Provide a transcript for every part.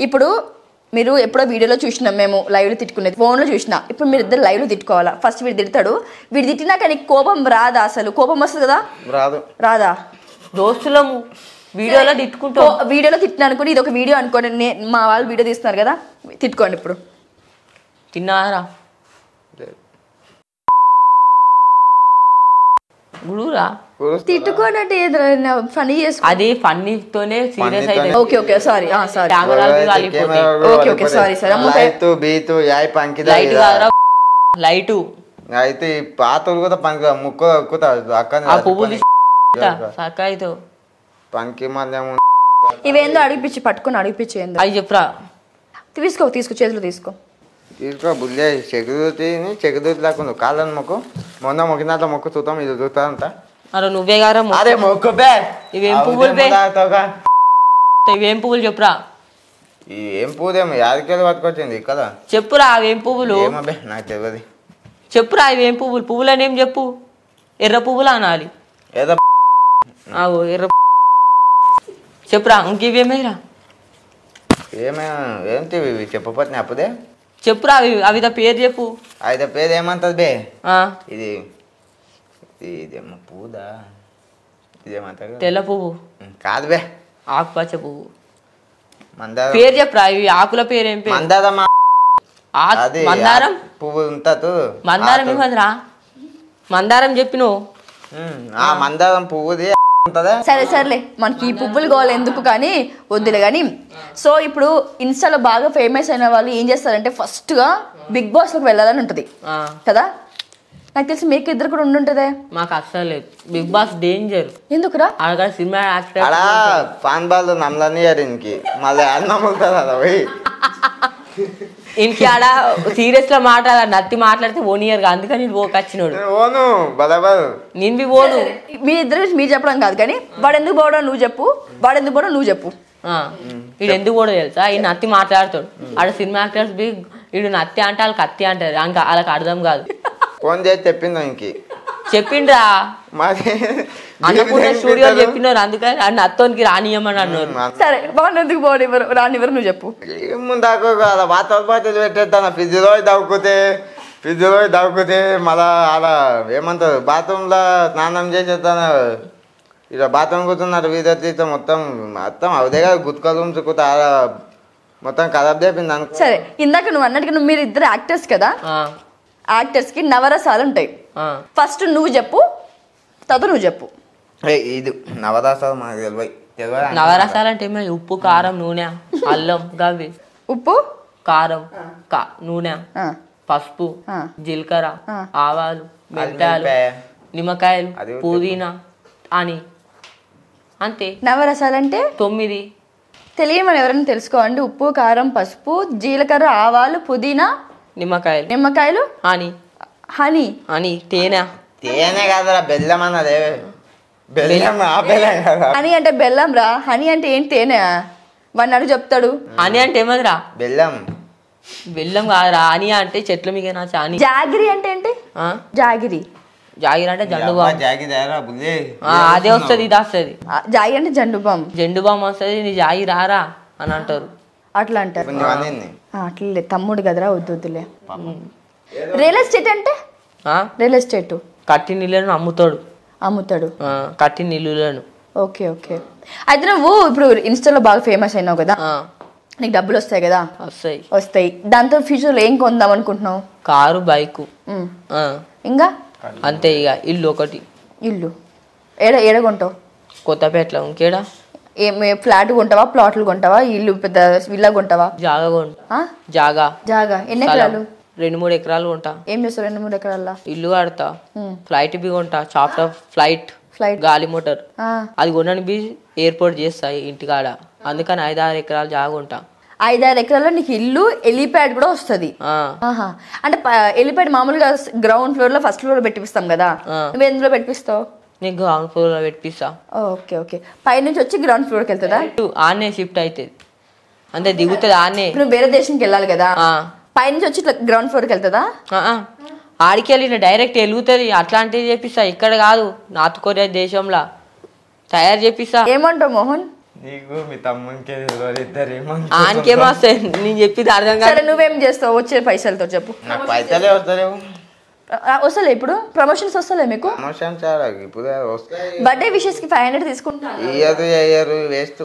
ఇప్పుడు మీరు ఎప్పుడో వీడియోలో చూసినాం మేము లైవ్ లో తిట్టుకునేది ఫోన్ లో చూసినా ఇప్పుడు మీరు ఇద్దరు లైవ్ లో తిట్టుకోవాలా ఫస్ట్ వీడు తిడతాడు వీడు తిట్టినాక నీకు కోపం రాదా అసలు కోపం వస్తుంది కదా రాదా దోస్తులము వీడియోలో తిట్టుకుంటూ వీడియోలో తిట్టినా అనుకోండి ఇది ఒక వీడియో అనుకోండి మా వాళ్ళు వీడియో తీస్తున్నారు కదా తిట్టుకోండి ఇప్పుడు తిన్నారా గురురా తిట్టుకోనంటే ఫనీ చేసుకో అది ఫన్నీతోనే సీరియస్ అయితే okay okay sorry sorry okay okay sorry sorry light కాదురా లైట్ అయితే పాతలు కూడా పనికి ముక్కు అక్క పువ్వులు సకాయితో పనికి మధ్య ఇవేందో అడిగిపించి పట్టుకుని అడిగిపించి ఏందో అవి చెప్పురా తీసుకో చేతులు తీసుకో బుల్లే చెకుదూతి లేకుండా కాళ్ళని మొక్కు మొన్న మొక్కినంత మొక్కు చూద్దాం ఇది చూస్తానంట అరే నువ్వే గారా అరే మొక్కు బే ఇవేం పువ్వులు ఇవేం పువ్వులు చెప్పురా ఏం పూదేమో యాదకేది పట్టుకొచ్చింది కదా చెప్పురా అవేం పువ్వులు ఏమో నాకు తెలియదు చెప్పురా ఇవేం పువ్వులు అని ఏం చెప్పు ఎర్ర పువ్వులు అనాలి ఏదో ఎర్ర చెప్పురా ఇంకేమేరా ఏంటి చెప్పపోతే అప్పుడే చెప్పురా అవి పేరు చెప్పు అయితే పేరు ఏమంటది బే ఇది ఇదేమో పూదా ఇదేమంటారు తెల్ల పువ్వు కాదు బే ఆకుపచ్చ పువ్వు మందారం పేరు చెప్పురా ఇవి ఆకుల పేరు ఏం పేరు మందారం పువ్వు ఉంటుంది మందారం ఏమదిరా మందారం చెప్పి నువ్వు ఆ మందారం పువ్వుది సరే సర్లే మనకి ఈ పువ్వులు కావాలి ఎందుకు కానీ వద్దులే కానీ సో ఇప్పుడు ఇన్స్టాలో బాగా ఫేమస్ అయిన వాళ్ళు ఏం చేస్తారంటే ఫస్ట్ గా బిగ్ బాస్ లోకి వెళ్ళాలని ఉంటది కదా నాకు తెలిసి మీకు ఇద్దరు కూడా ఉండుంటదే మాకు అస్సలు లేదు బిగ్ బాస్ డేంజర్ ఎందుకురా అక్కడ సినిమా పాన్ బాల్ నమ్మలని ఇంకి మళ్ళీ నమ్ముతుంది ఇంటికి ఆడ సీరియస్ లో మాట్లాడాలి నత్తి మాట్లాడితే ఓనియర్ అందుకని నేను వచ్చినోడు ఓను బరాబర్ నేను పోను మీ ఇద్దరు మీరు చెప్పడం కాదు కానీ వాడు ఎందుకు పోవడం నువ్వు చెప్పు వాడు ఎందుకు పోవడం నువ్వు చెప్పు వీడు ఎందుకు కూడా తెలుసా ఈ నత్తి మాట్లాడతాడు ఆడ సినిమా యాక్టర్స్ వీడు నత్తి అంటే వాళ్ళకి కత్తి అంటారు ఇంకా వాళ్ళకి అర్థం కాదు ఫోన్ చేసి చెప్పిందా ఇంకి చెప్పిండ్రా అనుకుంటే స్టూడియో చెప్పినారు అందుకని నత్తోనికి రానియమని అన్నారు సరే బాగుంది ఎందుకు పోనివ్వరు రానివ్వరు నువ్వు చెప్పు ముందాకు బాతలు పెట్టేస్తాను ఫ్రిడ్జ్లో దవ్వుకుతే మళ్ళా అలా ఏమంటారు బాత్రూంలో స్నానం చేసేస్తాను ఇలా బాత్రూమ్ కూర్చున్నారు వీధీతో మొత్తం అవుదే కదా గుత్కలు ఉంచుకుంటా మొత్తం ఖరాబ్ చేపింది అనుకో సరే ఇందాక నువ్వు అన్నట్టుగా మీరు ఇద్దరు యాక్టర్స్ కదా యాక్టర్స్ కి నవరసాలు ఉంటాయి ఫస్ట్ నువ్వు చెప్పు తర్వాత నువ్వు చెప్పు ఇది నవరసాలు మాకు తెలియదు నవరసాలు అంటే ఉప్పు కారం నూనె అల్లం గవి ఉప్పు కారం నూనె పసుపు జీలకర్ర ఆవాలు మెంతాలు నిమ్మకాయలు పుదీనా అని అంతే నవరసాలు అంటే 9 తెలియమని ఎవరైనా తెలుసుకోండి ఉప్పు కారం పసుపు జీలకర్ర ఆవాలు పుదీనా నిమ్మకాయలు హనీ తేనె కాదురా బెల్లం అన్నదే బెల్లం హనీ అంటే బెల్లం రా హనీ అంటే ఏంటి తేనె వాడిని అడుగు చెప్తాడు హనీ అంటే ఏమదిరా బెల్లం కాదురా హనీ అంటే చెట్ల మీద జాగిరి అంటే ఏంటి జాగిరి అంటే జండు బామ్ అదే వస్తుంది ఇది వస్తుంది జాగి అంటే జండు బామ్ వస్తుంది నీ జాగి రారా అని అంటారు అట్లా అంటారు అట్లే తమ్ముడు కదరా వద్దులే రియల్ ఎస్టేట్ అంటే రియల్ ఎస్టేట్ కట్టిన ఇళ్ళను అమ్ముతాడు కట్టిన ఇల్లులను ఓకే అయితే నువ్వు ఇప్పుడు ఇన్స్టాలో బాగా ఫేమస్ అయినావు కదా నీకు డబ్బులు వస్తాయి కదా వస్తాయి దాంతో ఫ్యూచర్ లో ఏం కొందాం అనుకుంటున్నావు కారు బైక్ ఇంకా అంతే ఇక ఇల్లు ఒకటి ఏడ కొంటావు కొత్తపేటలో ఇంకేడా ఫ్లాట్ కొంటావా ప్లాట్లు కొంటావా ఇల్లు పెద్ద విల్లా కొంటావా జాగా ఎన్ని ఎకరాలు 2-3 ఎకరాలు కొంటా ఏం చేస్తావు 2-3 ఎకరాల ఇల్లు కడతా ఫ్లైట్ బి కొంటా చాప్టర్ ఫ్లైట్ గాలి మోటార్ అది కొనని ఎయిర్పోర్ట్ చేస్తా ఇంటికాడ అందుకని 5-6 ఎకరాలు జాగా ఉంటా 5-6 ఎకరాల్లో నీకు ఇల్లు ఎలిప్యాడ్ కూడా వస్తుంది అంటే ఎలిప్యాడ్ మామూలుగా గ్రౌండ్ ఫ్లోర్ లో ఫస్ట్ ఫ్లోర్ లో పెట్టిస్తాం కదా నువ్వు ఎందులో పెట్టిస్తావు నీకు గ్రౌండ్ ఫ్లోర్ లో పెట్టిస్తా ఓకే పైనుంచి వచ్చి గ్రౌండ్ ఫ్లోర్ కి వెళ్తుందా ఆనే షిఫ్ట్ అవుతుంది అంటే దిగుతుంది ఆనే నువ్వు వేరే దేశంకి వెళ్ళాలి కదా పైనుంచి వచ్చి గ్రౌండ్ ఫ్లోర్ కి వెళ్తుందా ఆడికి వెళ్ళి డైరెక్ట్ వెలుగుతుంది అట్లాంటివి చేపిస్తా ఇక్కడ కాదు నార్త్ కొరియా దేశంలో తయారు చేపిస్తా ఏమంటావు మోహన్ నీకు మీ తమ్మునికి ఇద్దరు ఆనికేమో వస్తాయి నేను చెప్పింది అర్థం కాదు. సరే నువ్వేం చేస్తావు వచ్చే పైసలతో చెప్పు. నాకు పైసలే వస్తలేవు. వస్తలే ఇప్పుడు ప్రమోషన్స్ వస్తలే మీకు? ప్రమోషన్ చాలా ఇప్పుడు వస్తాయి. బర్త్డే విషెస్ కి 500 తీసుకుంటా. ఇయ్యరు వేస్ట్.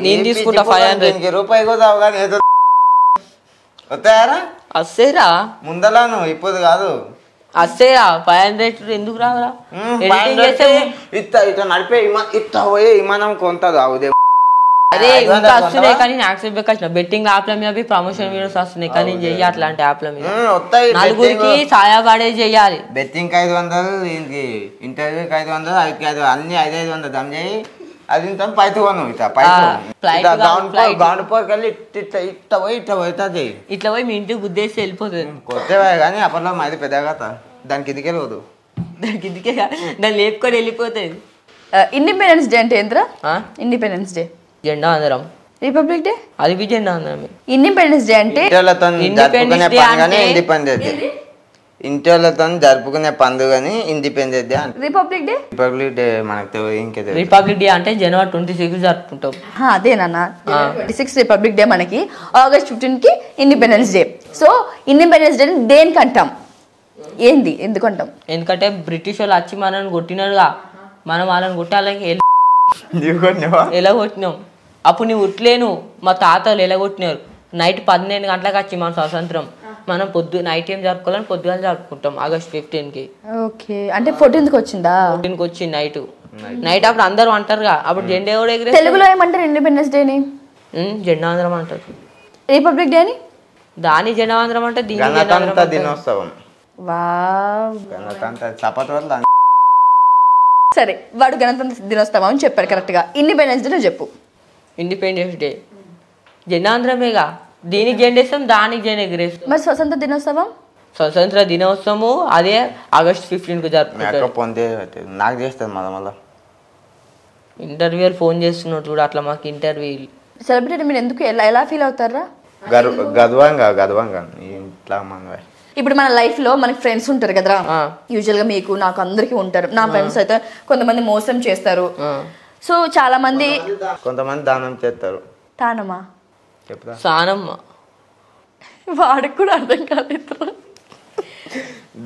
నేను తీసుకుంటా 500 రూపాయి కూడా అవగానే ఏదో వస్తాయారా వస్తేరా ముందలాను ఇప్పుడు కాదు. వస్తేరా 500 ఎందుకు రావరా? ఎడిటింగ్ చేస్తే ఇట్లా నడిపే ఇట్లా పోయే విమానం కొంత అవుదే. అదే ఇంకా వస్తున్నాయి కానీ యాక్సెప్ట్ వచ్చిన బెట్టింగ్ యాప్ల మీద ప్రమోషన్ వీడియోస్ వస్తున్నాయి కానీ నేను చెయ్యి అట్లాంటి యాప్ల మీద వస్తాయి. నలుగురికి సాయపడే చెయ్యాలి. బెట్టింగ్ 500, దీనికి ఇంటర్వ్యూకి 500, ఐదుకి 500 అన్ని 500 దమ్ చేయి. అది ఇంత పైతుకోను ఇట్లా గ్రౌండ్ పోర్కి వెళ్ళి ఇట్లా పోయి అవుతుంది. ఇట్లా పోయి మీ ఇంటికి గుద్దేసి వెళ్ళిపోతుంది. కొత్తవే కానీ అప్పట్లో మాది పెద్దగా దానికి ఇదికే వెళ్ళదు. దానికి ఇందుకే దాన్ని లేపుకొని వెళ్ళిపోతుంది. ఇండిపెండెన్స్ డే అంటే ఏంట్రా? ఇండిపెండెన్స్ డే జెండా అందరం. రిపబ్లిక్ డే అది బి జెండా అందరం. ఇండిపెండెన్స్ డే అంటే ఇంటర్లతో జరుపుకునే పండుగని ఇండిపెండెన్స్ డే అంటే. రిపబ్లిక్ డే రిపబ్లిక్ డే మనకు ఇంకే రిపబ్లిక్ డే అంటే January 26 జరుపుకుంటాం. అదేనా 26 రిపబ్లిక్ డే, మనకి August 15 కి independence day. So independence day దేనికి అంటాం? ఏంది ఎందుకు అంటాం? ఎందుకంటే బ్రిటిష్ వాళ్ళు వచ్చి మనల్ని కొట్టినారుగా, మనం వాళ్ళని కొట్టాలని ఎలా కొట్టినాం. అప్పుడు నువ్వు ఉట్లేను, మా తాతలు ఎలా కొట్టినారు. నైట్ 12 గంటలకు వచ్చి మన స్వాతంత్రం. మనం నైట్ ఏం జరుపుకోవాలని పొద్దుగా జరుపుకుంటాం August 15 కి. ఓకే, అంటే 14 కి వచ్చిందా? 14 కి వచ్చింది నైట్ అప్పుడు అందరూ అంటారుగా. అప్పుడు జెండా కూడా ఎగిరే. తెలుగులో ఏమంటారు ఇండిపెండెన్స్ డే ని? జెండాంధ్రం అంటారు. రిపబ్లిక్ డే ని దాని జెండాంధ్రం అంటే గణతంత్ర దినోత్సవం. వావ్, గణతంత్ర చప్పటి. సరే వాడు గణతంత్ర దినోత్సవం అని చెప్పారు కరెక్ట్ గా. ఇండిపెండెన్స్ డే చెప్పు. ఇండిపెండెన్స్ డే జెండాంధ్రమేగా. దీనికి జెండేస్తాం, దానికి జెండా ఎగిరేస్తాం. మరి స్వతంత్ర దినోత్సవం? స్వతంత్ర దినోత్సవము అదే August 15 కు జరుపుకుంటారు. నాకు చేస్తుంది మళ్ళీ ఇంటర్వ్యూలు ఫోన్ చేస్తున్నాడు చూడు, అట్లా మాకు ఇంటర్వ్యూ. సెలబ్రిటీ మీరు ఎందుకు ఎలా ఫీల్ అవుతారా? గర్వంగా ఇట్లా మన ఇప్పుడు మన లైఫ్ లో మనకి ఫ్రెండ్స్ ఉంటారు కదరా. యూజువల్ గా మీకు నాకు అందరికి ఉంటారు. నా ఫ్రెండ్స్ అయితే కొంతమంది మోసం చేస్తారు. సో చాలా మంది కొంతమంది దానం చేస్తారు. తానమా చెప్తా సానమ్మ వాడికి కూడా అర్థం కాలేదు.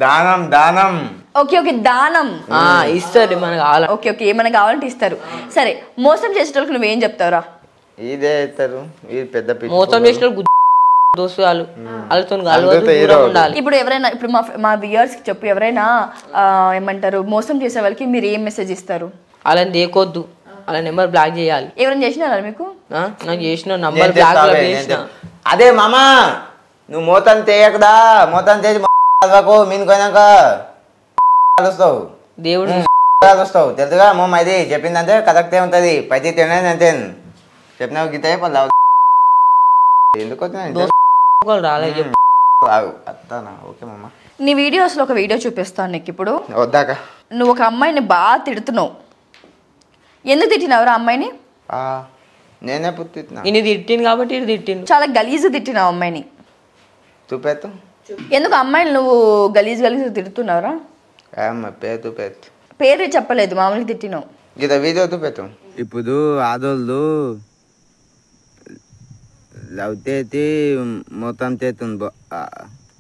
దానం ఓకే ఓకే దానం ఇస్తారు మనకు కావాలి. ఓకే ఓకే ఏమైనా కావాలంటే ఇస్తారు. సరే మోసం చేసేటోళ్ళకి నువ్వేం చెప్తావురా? ఇదే ఇస్తారు. ఇది పెద్ద మోసం చేసిన దోస్తులు వాళ్ళతో ఉండాలి. ఇప్పుడు ఎవరైనా ఇప్పుడు మా వ్యూయర్స్ కి చెప్పు, ఎవరైనా ఏమంటారు మోసం చేసే వాళ్ళకి మీరు ఏం మెసేజ్ ఇస్తారు? అలాని దేకొద్దు, అలా నెంబర్ బ్లాక్ చేయాలి. ఎవరైనా చేసినారా మీకు? నాకు చేసిన నంబర్ బ్లాక్ చేసిన. అదే మామా నువ్వు మోతం చేయకదా, మోతం చేసి మీనుకోయినాక కలుస్తావు, దేవుడు కలుస్తావు తెలుసుగా. మమ్మ ఇది చెప్పిందంటే కరెక్టే ఉంటది. పైతే తినది అంతే చెప్పినావు గీత ఎందుకు రాలేదు. ఓకే మమ్మ. నీ వీడియోస్ లో ఒక వీడియో చూపిస్తాను నీకు ఇప్పుడు. వద్దాక నువ్వు ఒక అమ్మాయిని బాగా తిడుతున్నావు. ఎందుకు తిట్టినావురా అమ్మాయిని? నేనే పుట్టినా. ఇది తిట్టింది కాబట్టి ఇది తిట్టింది. చాలా గలీజు తిట్టినావు అమ్మాయిని. చూపెత్తు. ఎందుకు అమ్మాయిని నువ్వు గలీజు తిడుతున్నావురా? పేరు చెప్పలేదు, మామూలుగా తిట్టినావు. గీత వీడియో చూపెత్తు. ఇప్పుడు ఆదోళ్ళు లవ్ చేతి మొత్తం చేతుంది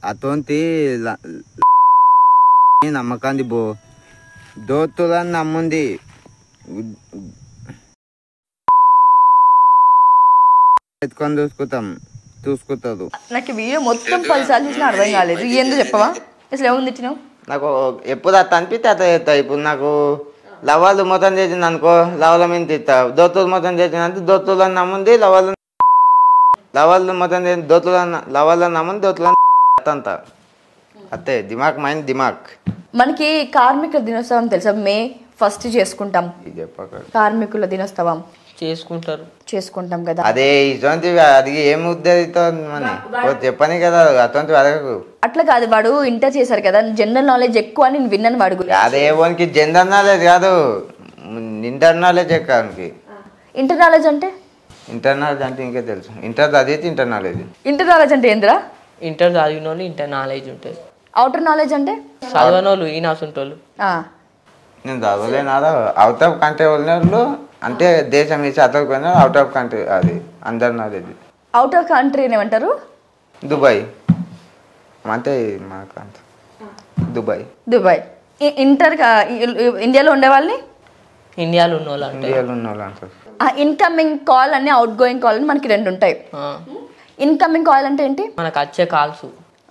అతోంటి నమ్మకాంది బో దోతులని నమ్ముంది. ఎత్తుకొని చూసుకుంటారు. నాకు వీడియో మొత్తం 10 సార్లు చూసినా అర్థం కాలేదు. ఎందుకు చెప్పవా అసలు ఏముంది తిట్టినావు? నాకు ఎప్పుడు అట్లా అనిపిస్తే అట్లా చేస్తా. ఇప్పుడు నాకు లవాళ్ళు మొత్తం చేసింది అనుకో, లవల మీద తిస్తా. దోతులు మొత్తం చేసిందంటే దోతులని నమ్ముంది, లవాళ్ళు మొత్తం చేసి లవాళ్ళని నమ్ముంది, దోతులని అంతా అంతే. దిమాక్ మైండ్ దిమాక్. మనకి కార్మికుల దినోత్సవం తెలుసా? May 1 చేసుకుంటాం. కార్మికుల దినోత్సవం చేసుకుంటాం కదా. అదే ఇటువంటి అది ఏం ఉద్దేశితో చెప్పని కదా అటువంటి అడగకు. అట్లా కాదు, వాడు ఇంటర్ చేశారు కదా, జనరల్ నాలెడ్జ్ ఎక్కువ అని విన్నాను. వాడు అదే వానికి జనరల్ నాలెడ్జ్ కాదు, ఇంటర్ నాలెడ్జ్ ఎక్కువ. ఇంటర్ నాలెడ్జ్ అంటే? ఇంటర్ నాలెడ్జ్ అంటే ఇంకే తెలుసు. ఇంటర్ చదివితే ఇంటర్ నాలెడ్జ్. ఇంటర్ నాలెడ్జ్ అంటే ఏందిరా? ఇంటర్ చదివిన వాళ్ళు ఇంటర్ నాలెడ్జ్ ఉంటుంది. అవుటర్ నాలెడ్జ్ అంటే చదవని వాళ్ళు ఈ నాసుంటోళ్ళు. నేను చదవలేనారా అవుతా కంటే వాళ్ళు అంటే దేశం ఇచ్చి అతకపోయినా అవుట్ ఆఫ్ కంట్రీ అది అందరు నాది అవుట్ ఆఫ్ కంట్రీ ఏమంటారు? దుబాయ్ అంటే మనకు అంత దుబాయ్ దుబాయ్. ఇండియాలో ఉండే వాళ్ళని ఇండియాలో ఉన్న వాళ్ళు అంటే ఇండియాలో ఉన్న వాళ్ళు అంటారు. ఇన్కమింగ్ కాల్ అని అవుట్ గోయింగ్ కాల్ అని మనకి 2 ఉంటాయి. ఇన్కమింగ్ కాల్ అంటే ఏంటి? మనకు వచ్చే calls.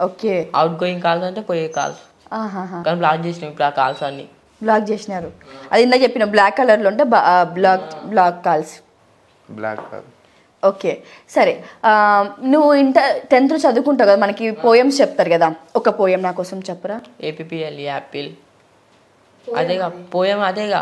Okay. Out going calls అంటే పోయే కాల్స్. కానీ బ్లాక్ చేసినాం ఇప్పుడు ఆ కాల్స్ అన్ని. బ్లాక్ చేసినారు. అది ఇందాక చెప్పిన బ్లాక్ కలర్లో ఉంటే బ్లాక్ కాల్స్. బ్లాక్. ఓకే సరే. నువ్వు 10th చదువుకుంటావు కదా, మనకి పోయమ్స్ చెప్తారు కదా, ఒక పోయం నా కోసం చెప్పరా? APPL యాపిల్ అదేగా పోయం, అదేగా